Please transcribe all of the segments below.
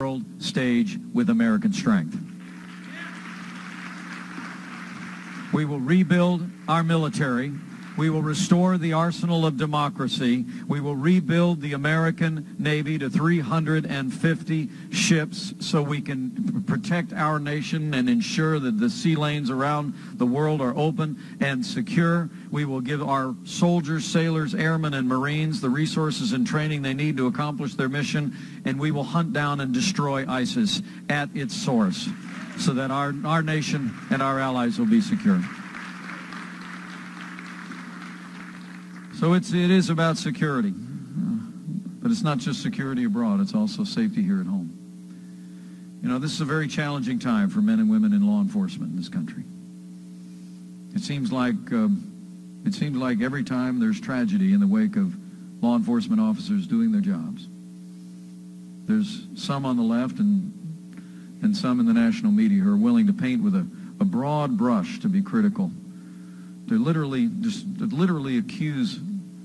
world stage with American strength. We will rebuild our military. We will restore the arsenal of democracy. We will rebuild the American Navy to 350 ships so we can protect our nation and ensure that the sea lanes around the world are open and secure. We will give our soldiers, sailors, airmen, and Marines the resources and training they need to accomplish their mission, and we will hunt down and destroy ISIS at its source so that our nation and our allies will be secure. So it is about security, but it's not just security abroad, it's also safety here at home. You know, this is a very challenging time for men and women in law enforcement in this country. It seems like every time there's tragedy in the wake of law enforcement officers doing their jobs, there's some on the left and some in the national media who are willing to paint with a broad brush to be critical, to literally accuse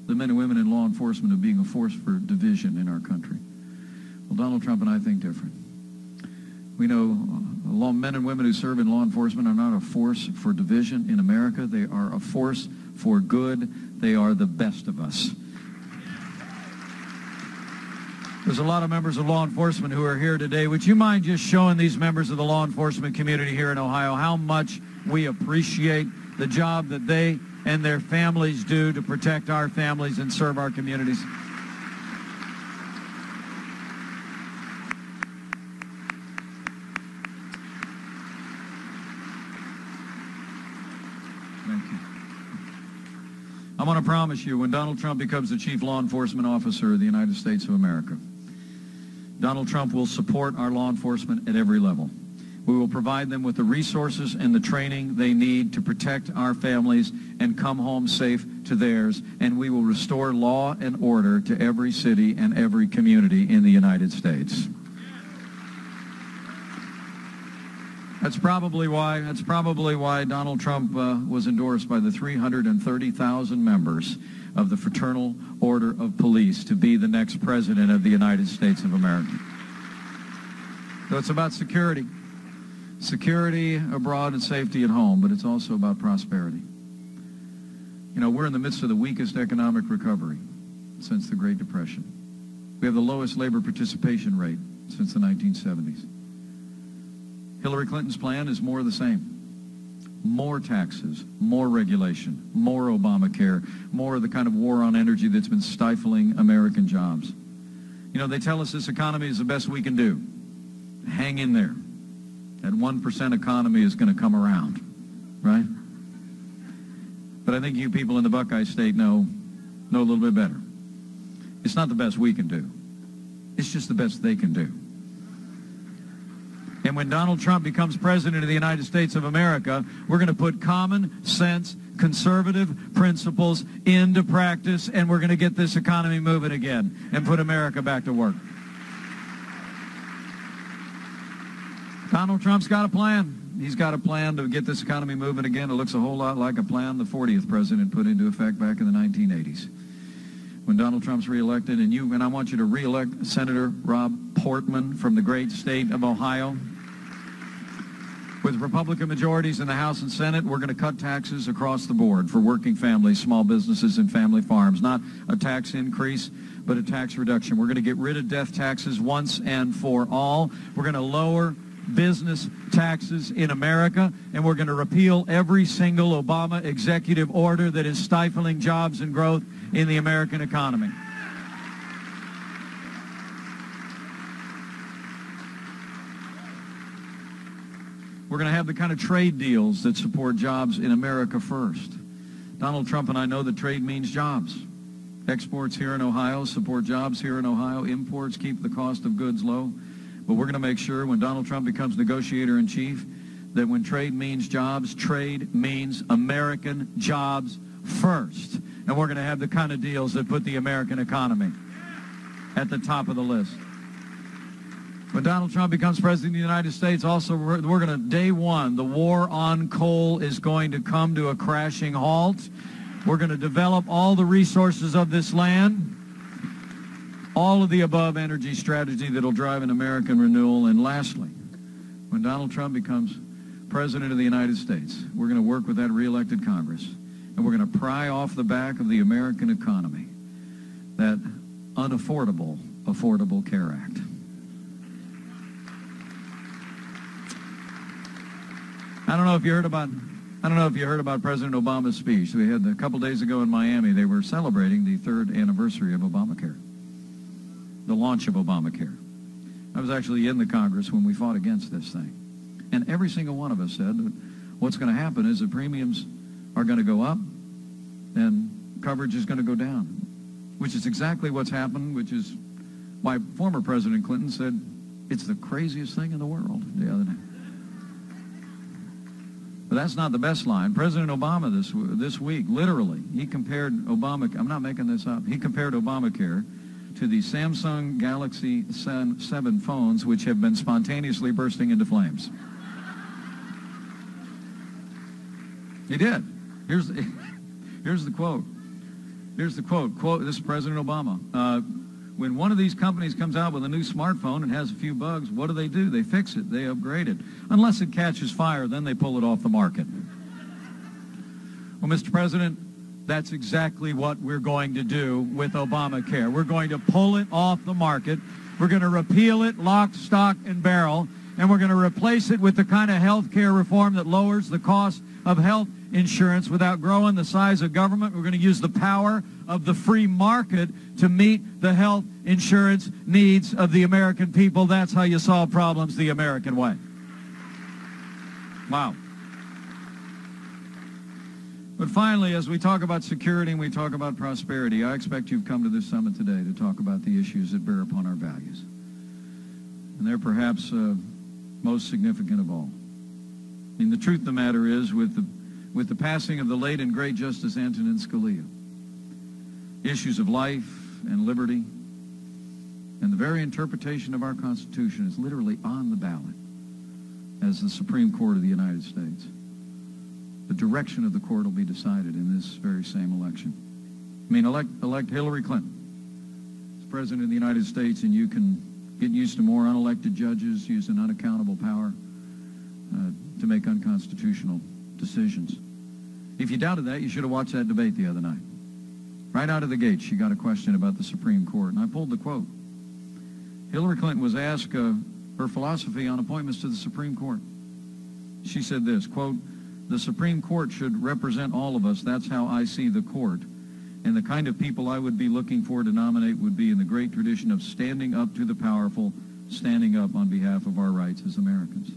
the men and women in law enforcement of being a force for division in our country. Well, Donald Trump and I think different. We know men and women who serve in law enforcement are not a force for division in America. They are a force for good. They are the best of us. There's a lot of members of law enforcement who are here today. Would you mind just showing these members of the law enforcement community here in Ohio how much we appreciate the job that they and their families do to protect our families and serve our communities? Thank you. I want to promise you, when Donald Trump becomes the chief law enforcement officer of the United States of America, Donald Trump will support our law enforcement at every level. We will provide them with the resources and the training they need to protect our families and come home safe to theirs, and we will restore law and order to every city and every community in the United States. That's probably why Donald Trump was endorsed by the 330,000 members of the Fraternal Order of Police to be the next president of the United States of America. So it's about security. Security abroad and safety at home, but it's also about prosperity. You know, we're in the midst of the weakest economic recovery since the Great Depression. We have the lowest labor participation rate since the 1970s. Hillary Clinton's plan is more of the same. More taxes, more regulation, more Obamacare, more of the kind of war on energy that's been stifling American jobs. You know, they tell us this economy is the best we can do. Hang in there. That 1% economy is going to come around, right? But I think you people in the Buckeye State know a little bit better. It's not the best we can do. It's just the best they can do. And when Donald Trump becomes president of the United States of America, we're going to put common sense, conservative principles into practice, and we're going to get this economy moving again and put America back to work. Donald Trump's got a plan. He's got a plan to get this economy moving again. It looks a whole lot like a plan the 40th president put into effect back in the 1980s. When Donald Trump's reelected, and I want you to reelect Senator Rob Portman from the great state of Ohio. With Republican majorities in the House and Senate, we're going to cut taxes across the board for working families, small businesses, and family farms. Not a tax increase, but a tax reduction. We're going to get rid of death taxes once and for all. We're going to lower business taxes in America, and we're going to repeal every single Obama executive order that is stifling jobs and growth in the American economy. We're going to have the kind of trade deals that support jobs in America first. Donald Trump and I know that trade means jobs. Exports here in Ohio support jobs here in Ohio. Imports keep the cost of goods low. But we're going to make sure when Donald Trump becomes negotiator-in-chief that when trade means jobs, trade means American jobs first. And we're going to have the kind of deals that put the American economy at the top of the list. When Donald Trump becomes president of the United States, also we're going to, day one, the war on coal is going to come to a crashing halt. We're going to develop all the resources of this land. all of the above energy strategy that will drive an American renewal. And lastly, when Donald Trump becomes President of the United States, we're going to work with that re-elected Congress, and we're going to pry off the back of the American economy that unaffordable Affordable Care Act. I don't know if you heard about President Obama's speech. We had a couple days ago in Miami. They were celebrating the 3rd anniversary of Obamacare, the launch of Obamacare. I was actually in the Congress when we fought against this thing. And every single one of us said that what's going to happen is the premiums are going to go up and coverage is going to go down, which is exactly what's happened, which is why former President Clinton said it's the craziest thing in the world the other day. But that's not the best line. President Obama this week, literally, he compared I'm not making this up, he compared Obamacare to the Samsung Galaxy 7 phones, which have been spontaneously bursting into flames. He did. Here's the quote. Here's the quote. This is President Obama. When one of these companies comes out with a new smartphone and has a few bugs, what do? They fix it. They upgrade it. Unless it catches fire, then they pull it off the market. Well, Mr. President, that's exactly what we're going to do with Obamacare. We're going to pull it off the market. We're going to repeal it, lock, stock, and barrel, and we're going to replace it with the kind of health care reform that lowers the cost of health insurance without growing the size of government. We're going to use the power of the free market to meet the health insurance needs of the American people. That's how you solve problems the American way. Wow. But finally, as we talk about security and we talk about prosperity, I expect you've come to this summit today to talk about the issues that bear upon our values. And they're perhaps most significant of all. I mean, the truth of the matter is, with the passing of the late and great Justice Antonin Scalia, issues of life and liberty and the very interpretation of our Constitution is literally on the ballot as the Supreme Court of the United States. The direction of the court will be decided in this very same election. I mean, elect Hillary Clinton as President of the United States, and you can get used to more unelected judges using unaccountable power to make unconstitutional decisions. If you doubted that, you should have watched that debate the other night. Right out of the gate, she got a question about the Supreme Court, and I pulled the quote. Hillary Clinton was asked her philosophy on appointments to the Supreme Court. She said this, quote, "The Supreme Court should represent all of us. That's how I see the court. And the kind of people I would be looking for to nominate would be in the great tradition of standing up to the powerful, standing up on behalf of our rights as Americans."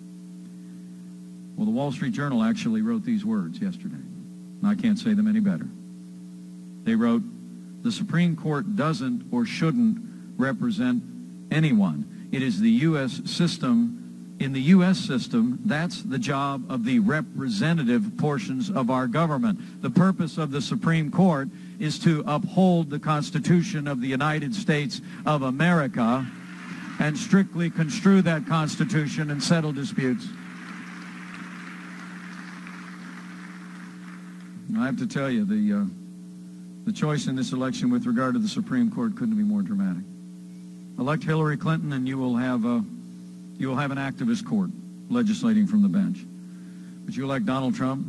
Well, the Wall Street Journal actually wrote these words yesterday, and I can't say them any better. They wrote, "The Supreme Court doesn't or shouldn't represent anyone. It is the U.S. system. In the U.S. system, that's the job of the representative portions of our government. The purpose of the Supreme Court is to uphold the Constitution of the United States of America and strictly construe that Constitution and settle disputes." I have to tell you, the choice in this election with regard to the Supreme Court couldn't be more dramatic. Elect Hillary Clinton, and you will have an activist court legislating from the bench. But you elect Donald Trump,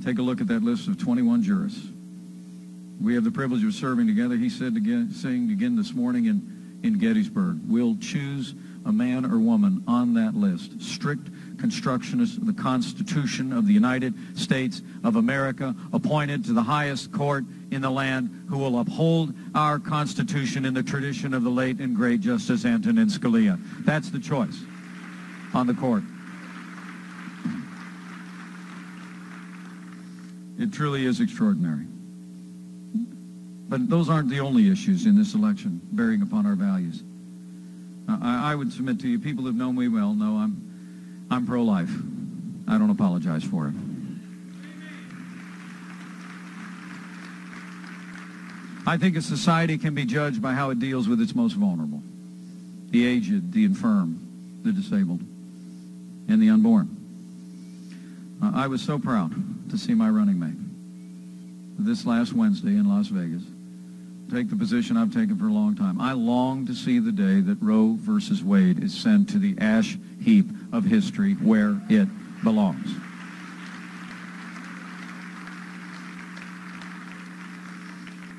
take a look at that list of 21 jurists. We have the privilege of serving together. He said saying again this morning in Gettysburg, we'll choose a man or woman on that list, strict constructionist of the Constitution of the United States of America, appointed to the highest court in the land, who will uphold our Constitution in the tradition of the late and great Justice Antonin Scalia. That's the choice on the court. It truly is extraordinary. But those aren't the only issues in this election bearing upon our values. I would submit to you, people who've known me well know I'm pro-life. I don't apologize for it. I think a society can be judged by how it deals with its most vulnerable: the aged, the infirm, the disabled, and the unborn. I was so proud to see my running mate this last Wednesday in Las Vegas take the position I've taken for a long time. I long to see the day that Roe versus Wade is sent to the ash heap of history where it belongs.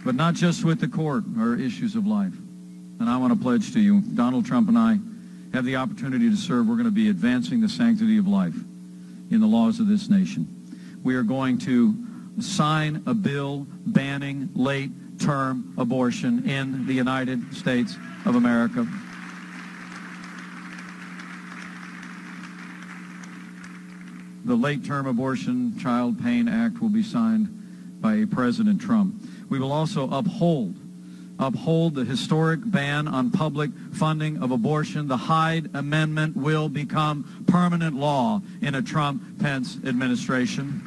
But not just with the court or issues of life. And I want to pledge to you, Donald Trump and I have the opportunity to serve. We're going to be advancing the sanctity of life in the laws of this nation. We are going to sign a bill banning late-term abortion in the United States of America. The Late-Term Abortion Child Pain Act will be signed by President Trump. We will also uphold the historic ban on public funding of abortion. The Hyde Amendment will become permanent law in a Trump-Pence administration.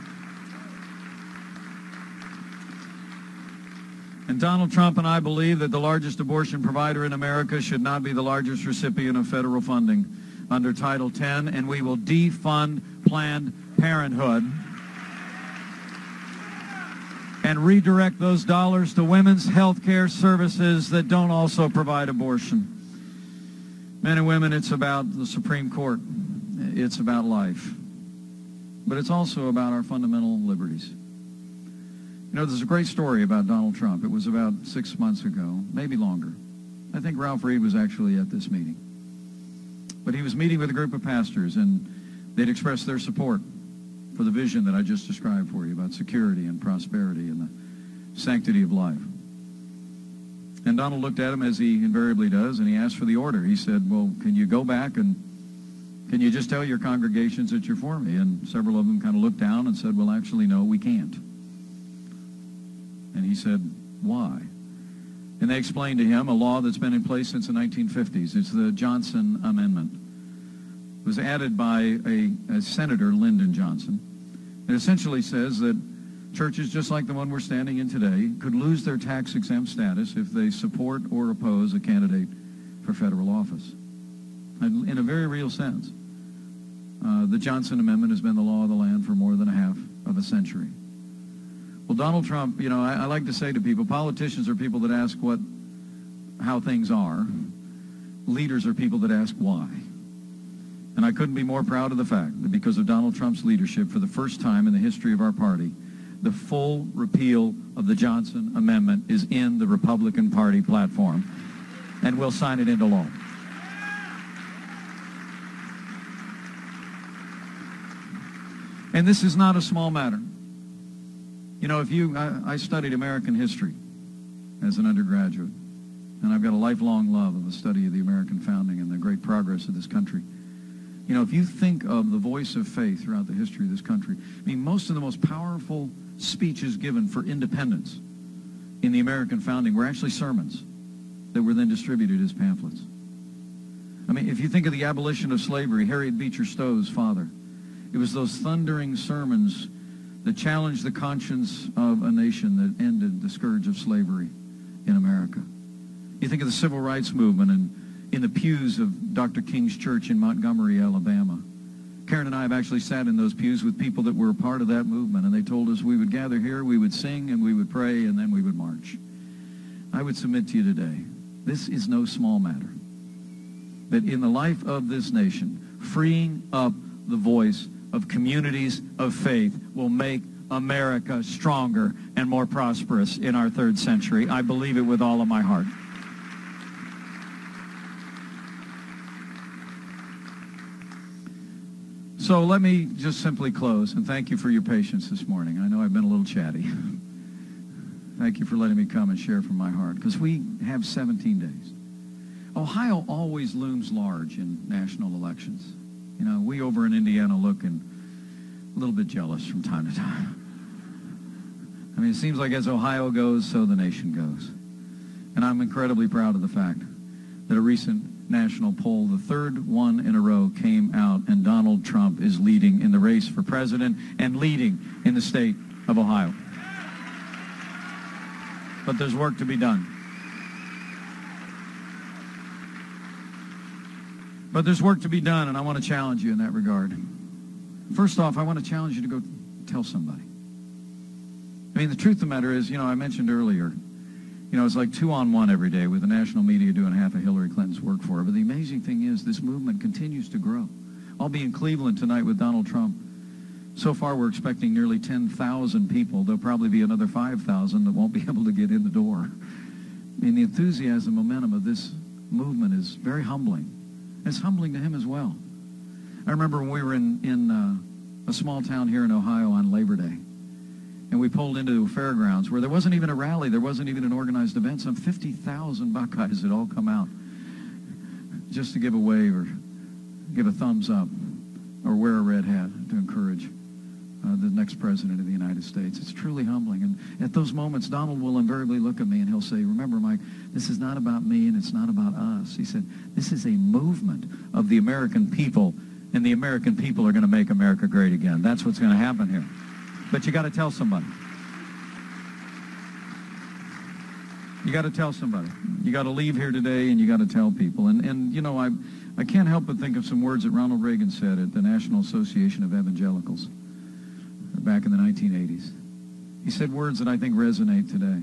And Donald Trump and I believe that the largest abortion provider in America should not be the largest recipient of federal funding under Title X, and we will defund Planned Parenthood and redirect those dollars to women's health care services that don't also provide abortion. Men and women, it's about the Supreme Court. It's about life. But it's also about our fundamental liberties. You know, there's a great story about Donald Trump. It was about 6 months ago, maybe longer. I think Ralph Reed was actually at this meeting. But he was meeting with a group of pastors, and they'd expressed their support for the vision that I just described for you about security and prosperity and the sanctity of life. And Donald looked at him, as he invariably does, and he asked for the order. He said, well, can you go back and can you just tell your congregations that you're for me? And several of them kind of looked down and said, well, actually, no, we can't. And he said, why? And they explained to him a law that's been in place since the 1950s. It's the Johnson Amendment. It was added by a Senator, Lyndon Johnson. It essentially says that churches, just like the one we're standing in today, could lose their tax-exempt status if they support or oppose a candidate for federal office. And in a very real sense, the Johnson Amendment has been the law of the land for more than a half of a century. Well, Donald Trump, you know, I like to say to people, politicians are people that ask how things are. Leaders are people that ask why. And I couldn't be more proud of the fact that because of Donald Trump's leadership, for the first time in the history of our party, the full repeal of the Johnson Amendment is in the Republican Party platform, and we'll sign it into law. And this is not a small matter. You know, I studied American history as an undergraduate, and I've got a lifelong love of the study of the American founding and the great progress of this country. You know, if you think of the voice of faith throughout the history of this country, I mean, most of the most powerful speeches given for independence in the American founding were actually sermons that were then distributed as pamphlets. I mean, if you think of the abolition of slavery, Harriet Beecher Stowe's father, it was those thundering sermons that challenged the conscience of a nation that ended the scourge of slavery in America. You think of the civil rights movement and in the pews of Dr. King's church in Montgomery, Alabama. Karen and I have actually sat in those pews with people that were a part of that movement, and they told us we would gather here, we would sing, and we would pray, and then we would march. I would submit to you today, this is no small matter. That in the life of this nation, freeing up the voice of communities of faith will make America stronger and more prosperous in our third century. I believe it with all of my heart. So let me just simply close, and thank you for your patience this morning. I know I've been a little chatty. Thank you for letting me come and share from my heart, because we have 17 days. Ohio always looms large in national elections. You know, we over in Indiana look and a little bit jealous from time to time. I mean, it seems like as Ohio goes, so the nation goes. And I'm incredibly proud of the fact that a recent national poll, the third one in a row, came out, and Donald Trump is leading in the race for president and leading in the state of Ohio. But there's work to be done. But there's work to be done, and I want to challenge you in that regard. First off, I want to challenge you to go tell somebody. I mean, the truth of the matter is, you know, I mentioned earlier, You know, it's like 2-on-1 every day with the national media doing half of Hillary Clinton's work for her. But the amazing thing is this movement continues to grow. I'll be in Cleveland tonight with Donald Trump. So far, we're expecting nearly 10,000 people. There'll probably be another 5,000 that won't be able to get in the door. I mean, the enthusiasm, momentum of this movement is very humbling. It's humbling to him as well. I remember when we were in a small town here in Ohio on Labor Day, and we pulled into fairgrounds where there wasn't even a rally, there wasn't even an organized event. Some 50,000 Buckeyes had all come out just to give a wave or give a thumbs up or wear a red hat to encourage the next president of the United States. It's truly humbling. And at those moments, Donald will invariably look at me and he'll say, remember, Mike, this is not about me and it's not about us. He said, this is a movement of the American people, and the American people are going to make America great again. That's what's going to happen here. But you got to tell somebody. You got to tell somebody. You got to leave here today and you got to tell people. And you know, I can't help but think of some words that Ronald Reagan said at the National Association of Evangelicals back in the 1980s. He said words that I think resonate today.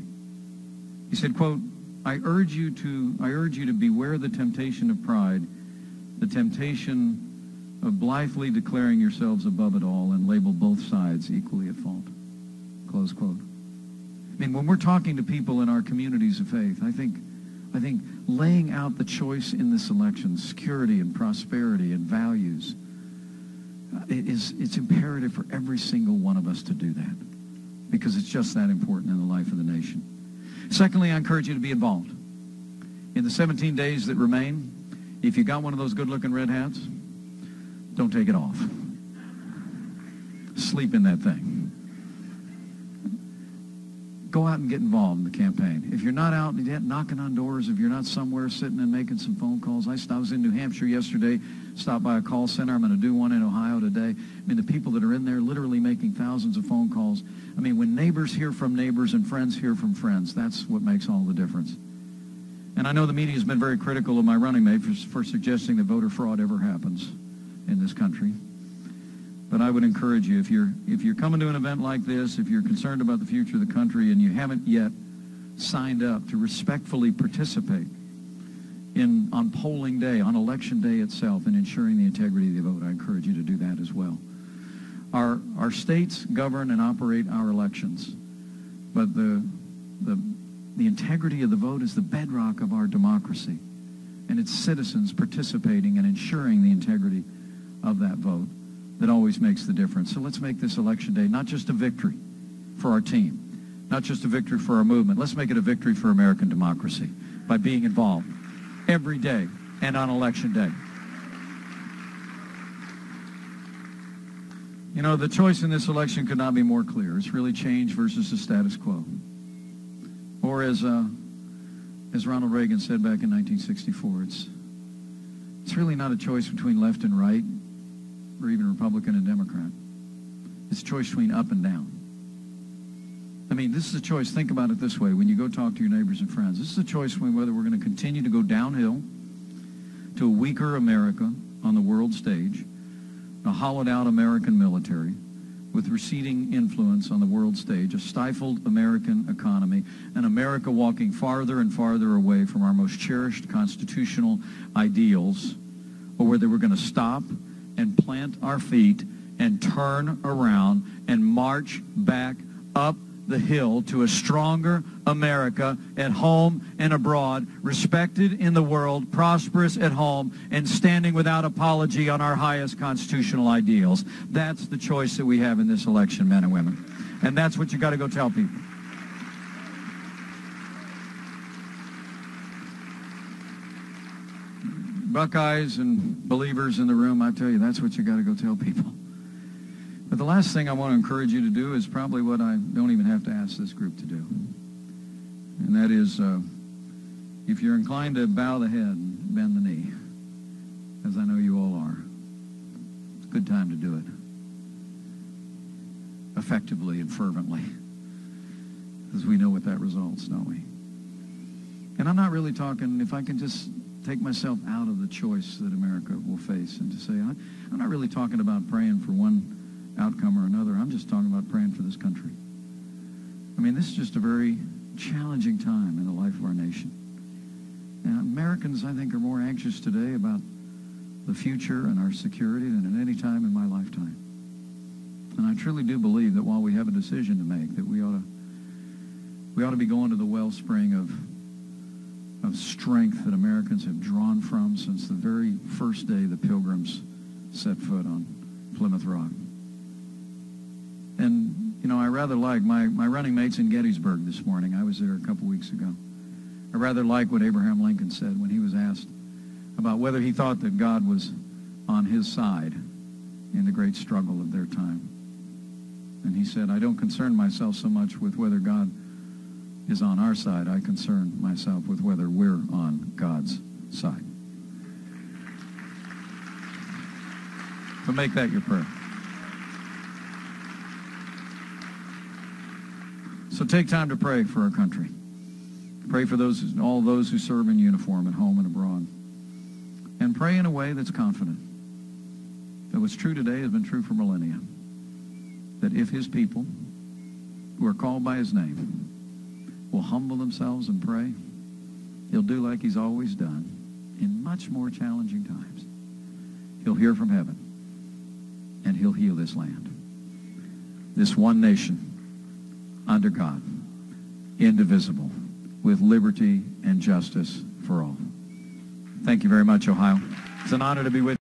He said, quote, I urge you to beware the temptation of pride, the temptation of blithely declaring yourselves above it all and label both sides equally at fault. Close quote. I mean, when we're talking to people in our communities of faith, I think laying out the choice in this election, security and prosperity and values, it's imperative for every single one of us to do that because it's just that important in the life of the nation. Secondly, I encourage you to be involved. In the 17 days that remain, if you got one of those good-looking red hats, don't take it off. Sleep in that thing. Go out and get involved in the campaign. If you're not out yet knocking on doors, if you're not somewhere sitting and making some phone calls. I was in New Hampshire yesterday, stopped by a call center. I'm going to do one in Ohio today. I mean, the people that are in there literally making thousands of phone calls. I mean, when neighbors hear from neighbors and friends hear from friends, that's what makes all the difference. And I know the media has been very critical of my running mate for suggesting that voter fraud ever happens in this country. But I would encourage you, if you're coming to an event like this, if you're concerned about the future of the country and you haven't yet signed up to respectfully participate on polling day, on election day itself, in ensuring the integrity of the vote, I encourage you to do that as well. Our states govern and operate our elections, but the integrity of the vote is the bedrock of our democracy, and it's citizens participating and ensuring the integrity of that vote that always makes the difference. So let's make this election day not just a victory for our team, not just a victory for our movement. Let's make it a victory for American democracy by being involved every day and on election day. You know, the choice in this election could not be more clear. It's really change versus the status quo. Or as Ronald Reagan said back in 1964, it's really not a choice between left and right, or even Republican and Democrat. It's a choice between up and down. I mean, this is a choice. Think about it this way. When you go talk to your neighbors and friends, this is a choice between whether we're going to continue to go downhill to a weaker America on the world stage, a hollowed-out American military with receding influence on the world stage, a stifled American economy, an America walking farther and farther away from our most cherished constitutional ideals, or whether we're going to stop and plant our feet and turn around and march back up the hill to a stronger America at home and abroad, respected in the world, prosperous at home, and standing without apology on our highest constitutional ideals. That's the choice that we have in this election, men and women. And that's what you got to go tell people. Buckeyes and believers in the room, I tell you, that's what you got to go tell people. But the last thing I want to encourage you to do is probably what I don't even have to ask this group to do. And that is, if you're inclined to bow the head and bend the knee, as I know you all are, it's a good time to do it. Effectively and fervently. Because we know what that results, don't we? And I'm not really talking, if I can just take myself out of the choice that America will face and to say, I'm not really talking about praying for one outcome or another. I'm just talking about praying for this country. I mean, this is just a very challenging time in the life of our nation. And Americans, I think, are more anxious today about the future and our security than at any time in my lifetime. And I truly do believe that while we have a decision to make, that we ought to be going to the wellspring of strength that Americans have drawn from since the very first day the Pilgrims set foot on Plymouth Rock. And, you know, I rather like my running mates in Gettysburg this morning. I was there a couple weeks ago. I rather like what Abraham Lincoln said when he was asked about whether he thought that God was on his side in the great struggle of their time. And he said, I don't concern myself so much with whether God is on our side. I concern myself with whether we're on God's side. So make that your prayer. So take time to pray for our country. Pray for all those who serve in uniform at home and abroad. And pray in a way that's confident that what's true today has been true for millennia. That if his people, who are called by his name, will humble themselves and pray, he'll do like he's always done in much more challenging times. He'll hear from heaven, and he'll heal this land. This one nation, under God, indivisible, with liberty and justice for all. Thank you very much, Ohio. It's an honor to be with you.